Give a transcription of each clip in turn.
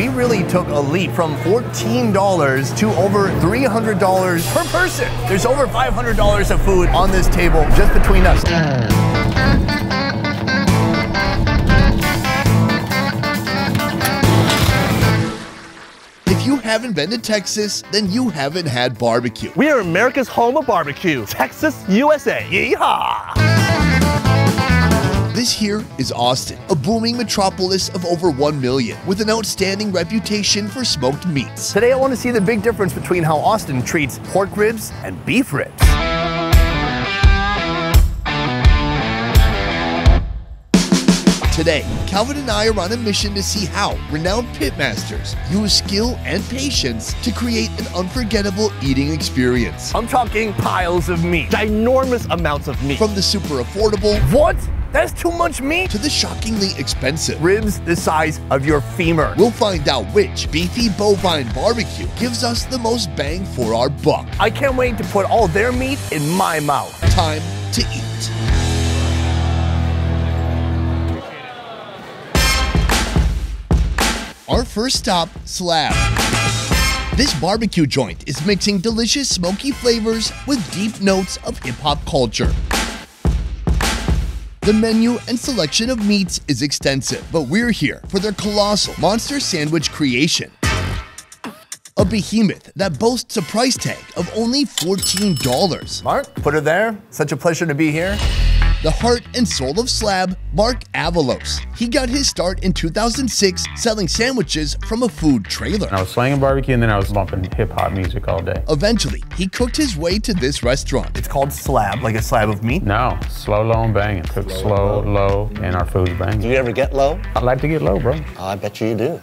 we really took a leap from $14 to over $300 per person. There's over $500 of food on this table just between us. If you haven't been to Texas, then you haven't had barbecue. We are America's home of barbecue, Texas, USA. Yeehaw! This here is Austin, a booming metropolis of over 1 million, with an outstanding reputation for smoked meats. Today I want to see the big difference between how Austin treats pork ribs and beef ribs. Today, Calvin and I are on a mission to see how renowned pitmasters use skill and patience to create an unforgettable eating experience. I'm talking piles of meat. Ginormous amounts of meat. From the super affordable, What? That's too much meat? to the shockingly expensive. Ribs the size of your femur. We'll find out which beefy bovine barbecue gives us the most bang for our buck. I can't wait to put all their meat in my mouth. Time to eat. Our first stop, SLAB. This barbecue joint is mixing delicious smoky flavors with deep notes of hip-hop culture. The menu and selection of meats is extensive, but we're here for their colossal monster sandwich creation. A behemoth that boasts a price tag of only $14. Mark, put her there. Such a pleasure to be here. The heart and soul of SLAB, Mark AVALOS. He got his start in 2006 selling sandwiches from a food trailer. I was slanging barbecue and then I was bumping hip-hop music all day. Eventually, he cooked his way to this restaurant. It's called slab, like a slab of meat. No, slow, low, and banging. Cook slow, low, and our food's Do banging. you ever get low? I like to get low, bro. I bet you do.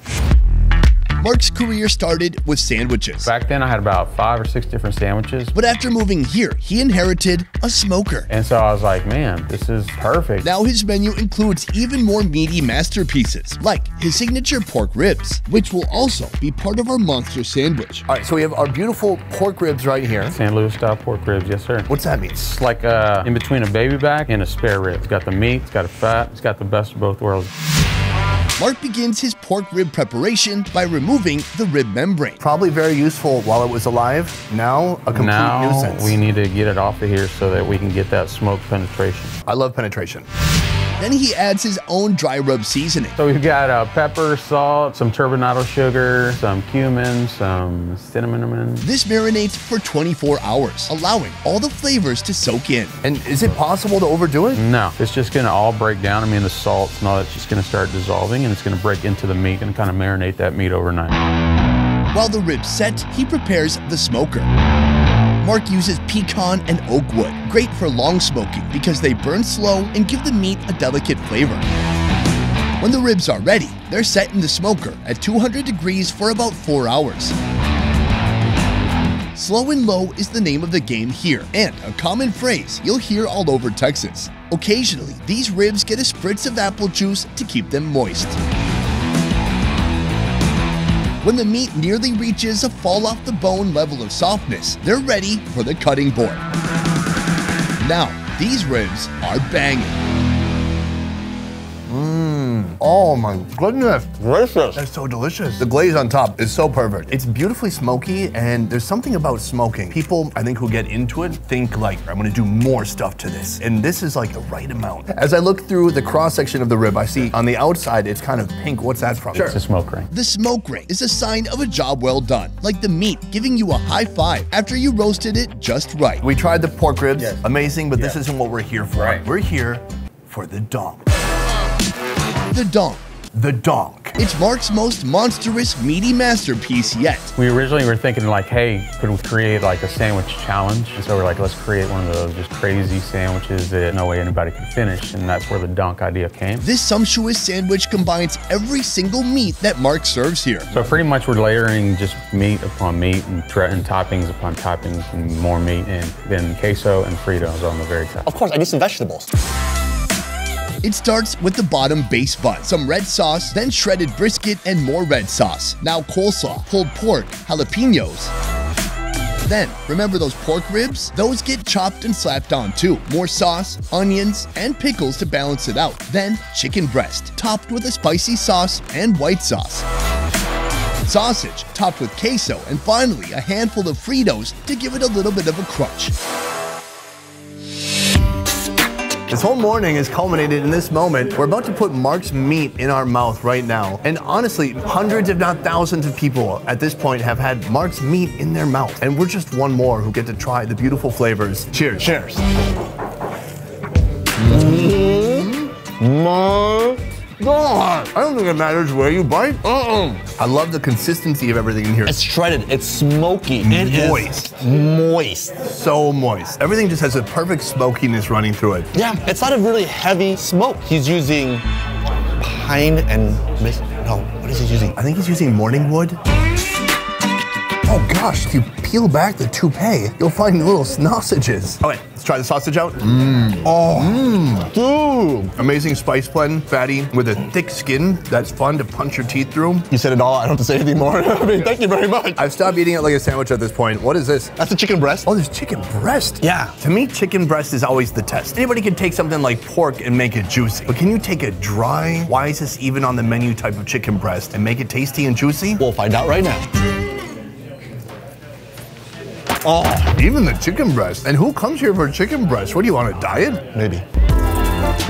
Mark's career started with sandwiches. Back then I had about 5 or 6 different sandwiches. But after moving here, he inherited a smoker. And so I was like, man, this is perfect. Now his menu includes even more meaty masterpieces, like his signature pork ribs, which will also be part of our monster sandwich. All right, so we have our beautiful pork ribs right here. San Luis style pork ribs, yes sir. What's that mean? It's like in between a baby back and a spare rib. It's got the meat, it's got the fat, it's got the best of both worlds. Mark begins his pork rib preparation by removing the rib membrane. Probably very useful while it was alive. Now, a complete nuisance. We need to get it off of here so that we can get that smoke penetration. I love penetration. Then he adds his own dry rub seasoning. So we've got pepper, salt, some turbinado sugar, some cumin, some cinnamon. This marinates for 24 hours, allowing all the flavors to soak in. And is it possible to overdo it? No, it's just gonna all break down. I mean, the salt and all that's just gonna start dissolving and it's gonna break into the meat and kind of marinate that meat overnight. While the ribs set, he prepares the smoker. Mark uses pecan and oak wood, great for long smoking because they burn slow and give the meat a delicate flavor. When the ribs are ready, they're set in the smoker at 200 degrees for about 4 hours. Slow and low is the name of the game here, and a common phrase you'll hear all over Texas. Occasionally, these ribs get a spritz of apple juice to keep them moist. When the meat nearly reaches a fall-off-the-bone level of softness, they're ready for the cutting board. Now, these ribs are banging. Oh my goodness. Delicious. That's so delicious. The glaze on top is so perfect. It's beautifully smoky, and there's something about smoking. People, I think, who get into it think like, I'm gonna do more stuff to this. And this is like the right amount. As I look through the cross-section of the rib, I see on the outside, it's kind of pink. What's that from? It's a smoke ring. The smoke ring is a sign of a job well done, like the meat giving you a high five after you roasted it just right. We tried the pork ribs, Yes. amazing, but this isn't what we're here for. Right. We're here for the DONK. The DONK. The DONK. It's Mark's most monstrous, meaty masterpiece yet. We originally were thinking like, hey, could we create like a sandwich challenge? And so we're like, let's create one of those just crazy sandwiches that no way anybody could finish. And that's where the DONK idea came. This sumptuous sandwich combines every single meat that Mark serves here. So pretty much we're layering just meat upon meat and toppings upon toppings and more meat and then queso and Fritos on the very top. Of course, I need some vegetables. It starts with the bottom base bun, some red sauce, then shredded brisket and more red sauce. Now coleslaw, pulled pork, jalapeños. Then, remember those pork ribs? Those get chopped and slapped on too. More sauce, onions, and pickles to balance it out. Then, chicken breast, topped with a spicy sauce and white sauce. sausage topped with queso, and finally a handful of Fritos to give it a little bit of a crunch. This whole morning has culminated in this moment. We're about to put Mark's meat in our mouth right now. And honestly, hundreds if not thousands of people at this point have had Mark's meat in their mouth. And we're just one more who get to try the beautiful flavors. Cheers. Cheers. God, I don't think it matters where you bite. I love the consistency of everything in here. It's shredded. It's smoky. It Moist. is moist. So moist. Everything just has a perfect smokiness running through it. Yeah, it's not a really heavy smoke. He's using pine and no, what is he using? I think he's using morning wood. Oh gosh, if you peel back the toupee, you'll find little sausages. Okay, let's try the sausage out. Dude. Amazing spice blend, fatty, with a thick skin that's fun to punch your teeth through. You said it all. I don't have to say anything more. I mean, thank you very much. I've stopped eating it like a sandwich at this point. What is this? That's a chicken breast. Oh, there's chicken breast. Yeah. To me, chicken breast is always the test. Anybody can take something like pork and make it juicy. But can you take a dry, why is this even on the menu type of chicken breast and make it tasty and juicy? We'll find out right now. Oh, even the chicken breast. And who comes here for chicken breast? What do you want, a diet? Maybe.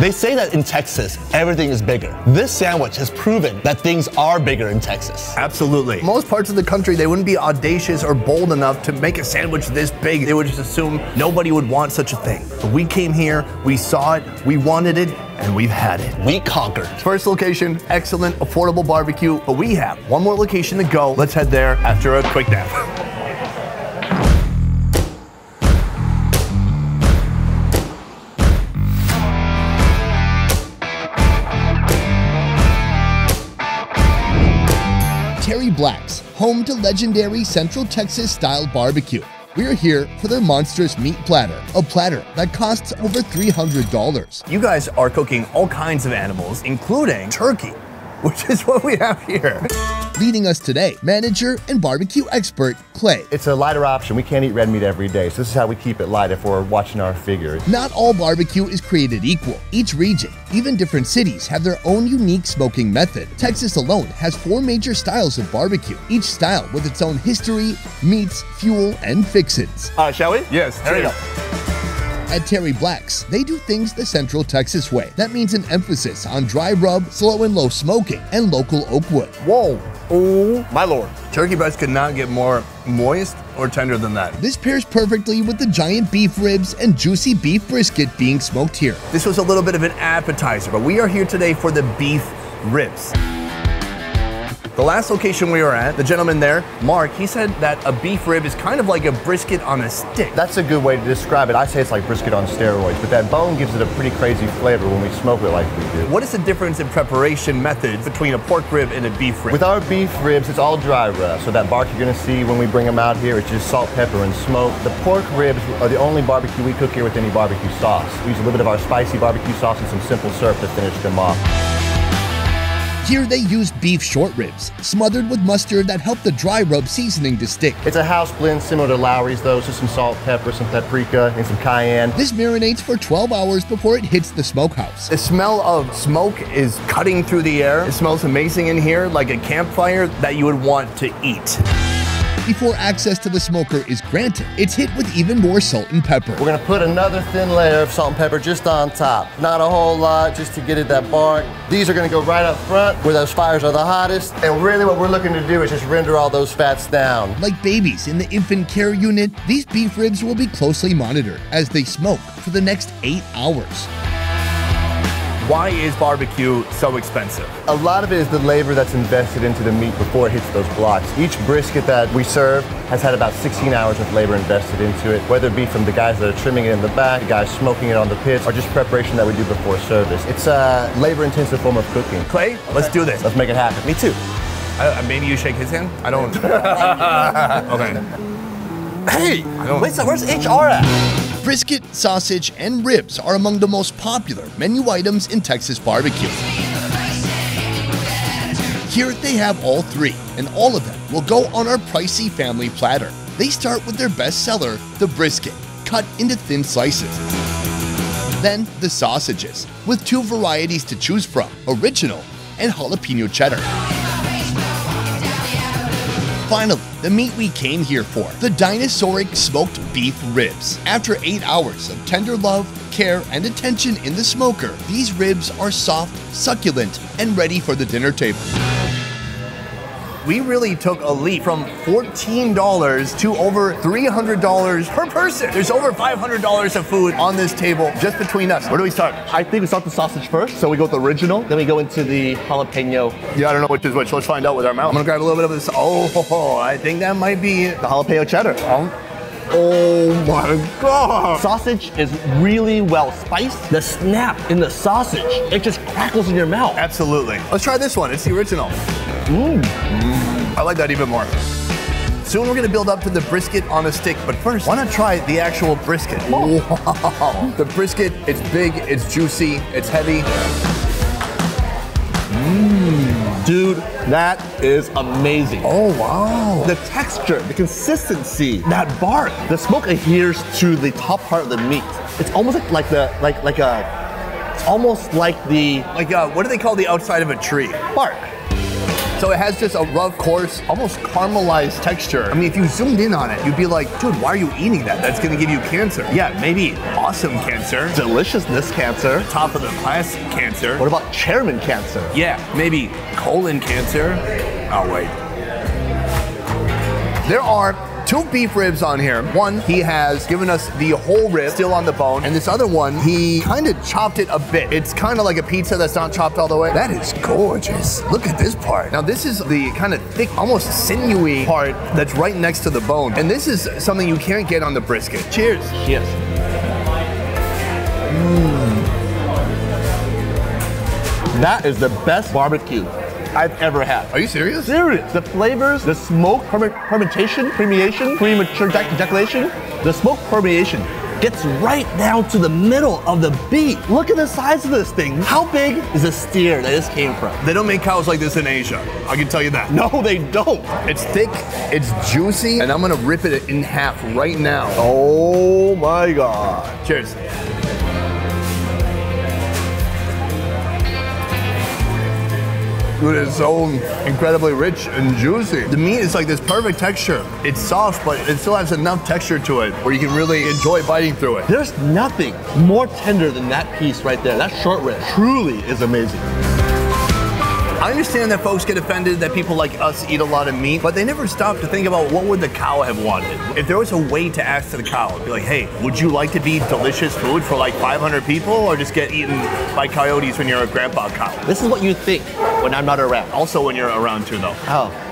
They say that in Texas, everything is bigger. This sandwich has proven that things are bigger in Texas. Absolutely. Most parts of the country, they wouldn't be audacious or bold enough to make a sandwich this big. They would just assume nobody would want such a thing. But we came here, we saw it, we wanted it, and we've had it. We conquered. First location, excellent, affordable barbecue, but we have one more location to go. Let's head there after a quick nap. Terry Black's, home to legendary Central Texas style barbecue. We're here for their monstrous meat platter, a platter that costs over $300. You guys are cooking all kinds of animals, including turkey, which is what we have here. Leading us today, manager and barbecue expert, Clay. It's a lighter option. We can't eat red meat every day, so this is how we keep it light if we're watching our figure. Not all barbecue is created equal. Each region, even different cities, have their own unique smoking method. Texas alone has 4 major styles of barbecue, each style with its own history, meats, fuel, and fixins. Shall we? Yes, There we go. At Terry Black's, they do things the Central Texas way. That means an emphasis on dry rub, slow and low smoking, and local oak wood. Whoa. Oh, my lord. Turkey breast could not get more moist or tender than that. This pairs perfectly with the giant beef ribs and juicy beef brisket being smoked here. This was a little bit of an appetizer, but we are here today for the beef ribs. The last location we were at, the gentleman there, Mark, he said that a beef rib is kind of like a brisket on a stick. That's a good way to describe it. I say it's like brisket on steroids, but that bone gives it a pretty crazy flavor when we smoke it like we do. What is the difference in preparation methods between a pork rib and a beef rib? With our beef ribs, it's all dry rub. So that bark you're gonna see when we bring them out here, it's just salt, pepper, and smoke. The pork ribs are the only barbecue we cook here with any barbecue sauce. We use a little bit of our spicy barbecue sauce and some simple syrup to finish them off. Here they use beef short ribs, smothered with mustard that help the dry rub seasoning to stick. It's a house blend similar to Lowry's though, so some salt, pepper, some paprika, and some cayenne. This marinates for 12 hours before it hits the smokehouse. The smell of smoke is cutting through the air. It smells amazing in here, like a campfire that you would want to eat. Before access to the smoker is granted, it's hit with even more salt and pepper. We're gonna put another thin layer of salt and pepper just on top. Not a whole lot, just to get it that bark. These are gonna go right up front where those fires are the hottest. And really what we're looking to do is just render all those fats down. Like babies in the infant care unit, these beef ribs will be closely monitored as they smoke for the next 8 hours. Why is barbecue so expensive? A lot of it is the labor that's invested into the meat before it hits those blocks. Each brisket that we serve has had about 16 hours of labor invested into it, whether it be from the guys that are trimming it in the back, the guys smoking it on the pits, or just preparation that we do before service. It's a labor-intensive form of cooking. Clay, let's do this. Let's make it happen. Me too. Maybe you shake his hand? I don't. Okay. Hey, wait, so where's HR at? Brisket, sausage, and ribs are among the most popular menu items in Texas barbecue. Here they have all 3, and all of them will go on our pricey family platter. They start with their best seller, the brisket, cut into thin slices. Then the sausages, with 2 varieties to choose from, original and jalapeno cheddar. Finally, the meat we came here for, the dinosauric smoked beef ribs. After 8 hours of tender love, care, and attention in the smoker, these ribs are soft, succulent, and ready for the dinner table. We really took a leap from $14 to over $300 per person. There's over $500 of food on this table just between us. Where do we start? I think we start the sausage first. So we go with the original, then we go into the jalapeno. Yeah, I don't know which is which. Let's find out with our mouth. I'm gonna grab a little bit of this. Oh, I think that might be The jalapeno cheddar. Oh my God. Sausage is really well spiced. The snap in the sausage, it just crackles in your mouth. Absolutely. Let's try this one. It's the original. I like that even more. Soon we're gonna build up to the brisket on a stick, but first, why not try the actual brisket? Wow. The brisket, it's big, it's juicy, it's heavy. Dude, that is amazing. Oh, wow. The texture, the consistency, that bark, the smoke adheres to the top part of the meat. It's almost it's almost like the what do they call the outside of a tree? bark. So it has just a rough, coarse, almost caramelized texture. I mean, if you zoomed in on it, you'd be like, dude, why are you eating that? That's gonna give you cancer. Yeah, maybe awesome cancer. Deliciousness cancer. Top of the class cancer. What about chairman cancer? Yeah, maybe colon cancer. Oh, wait. There are 2 beef ribs on here. One, he has given us the whole rib still on the bone, and this other one, he kind of chopped it a bit. It's kind of like a pizza that's not chopped all the way. That is gorgeous. Look at this part. Now this is the kind of thick, almost sinewy part that's right next to the bone. And this is something you can't get on the brisket. Cheers. Yes. That is the best barbecue I've ever had. Are you serious? Serious. The flavors, the smoke permeation, premature ejaculation, the smoke permeation gets right down to the middle of the beef. Look at the size of this thing. How big is the steer that this came from? They don't make cows like this in Asia. I can tell you that. No, they don't. It's thick, it's juicy, and I'm gonna rip it in half right now. Oh my God. Cheers. It is so incredibly rich and juicy. The meat is like this perfect texture. It's soft, but it still has enough texture to it where you can really enjoy biting through it. There's nothing more tender than that piece right there. That short rib truly is amazing. I understand that folks get offended that people like us eat a lot of meat, but they never stop to think about what would the cow have wanted. If there was a way to ask to the cow, be like, hey, would you like to be delicious food for like 500 people or just get eaten by coyotes when you're a grandpa cow? This is what you think when I'm not around. Also when you're around too though. Oh.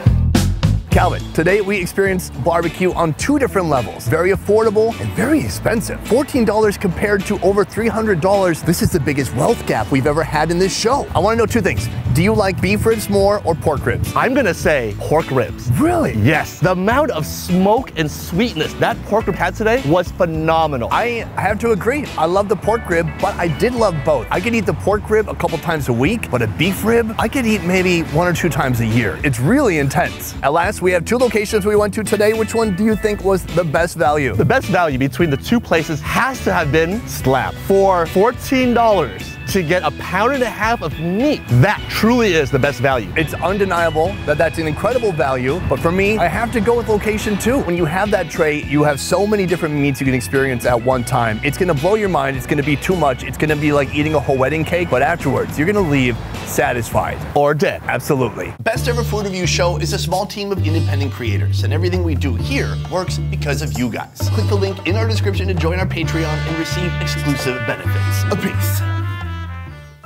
Calvin, today we experienced barbecue on 2 different levels. Very affordable and very expensive. $14 compared to over $300. This is the biggest wealth gap we've ever had in this show. I wanna know 2 things. Do you like beef ribs more or pork ribs? I'm gonna say pork ribs. Really? Yes. The amount of smoke and sweetness that pork rib had today was phenomenal. I have to agree. I love the pork rib, but I did love both. I could eat the pork rib a couple times a week, but a beef rib, I could eat maybe 1 or 2 times a year. It's really intense. At last, we have 2 locations we went to today. Which one do you think was the best value? The best value between the 2 places has to have been SLAB. For $14 to get a pound and a half of meat, that truly is the best value. It's undeniable that that's an incredible value, but for me, I have to go with location 2. When you have that tray, you have so many different meats you can experience at one time. It's gonna blow your mind, it's gonna be too much, it's gonna be like eating a whole wedding cake, but afterwards, you're gonna leave satisfied. Or dead. Absolutely. Best Ever Food Review Show is a small team of independent creators, and everything we do here works because of you guys. Click the link in our description to join our Patreon and receive exclusive benefits. A peace.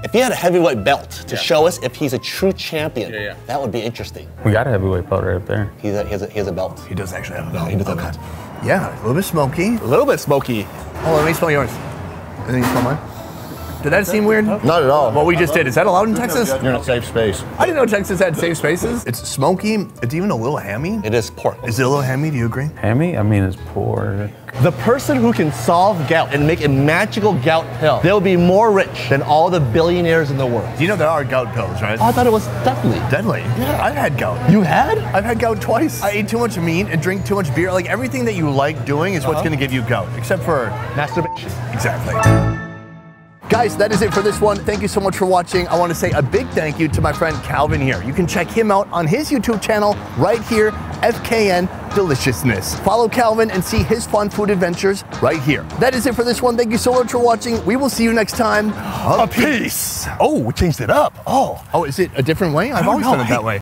If he had a heavyweight belt to show us if he's a true champion, that would be interesting. We got a heavyweight belt right up there. He has a belt. He does actually have a belt. He does have a belt. Yeah, a little bit smoky. A little bit smoky. Oh, let me smell yours. And then you smell mine. Did that seem weird? Not at all. What we just did, is that allowed in Texas? You're in a safe space. I didn't know Texas had safe spaces. It's smoky, it's even a little hammy. It is pork. Is it a little hammy, do you agree? Hammy? I mean, it's pork. The person who can solve gout and make a magical gout pill, they'll be more rich than all the billionaires in the world. You know there are gout pills, right? Oh, I thought it was deadly. Deadly? Yeah, I've had gout. You had? I've had gout twice. I ate too much meat and drink too much beer. Like everything that you like doing is what's gonna give you gout, except for Masturbation. exactly. Guys, that is it for this one. Thank you so much for watching. I want to say a big thank you to my friend Calvin here. You can check him out on his YouTube channel right here, FKN Deliciousness. Follow Calvin and see his fun food adventures right here. That is it for this one. Thank you so much for watching. We will see you next time. A peace. Oh, we changed it up. Oh, is it a different way? I've always done it that way.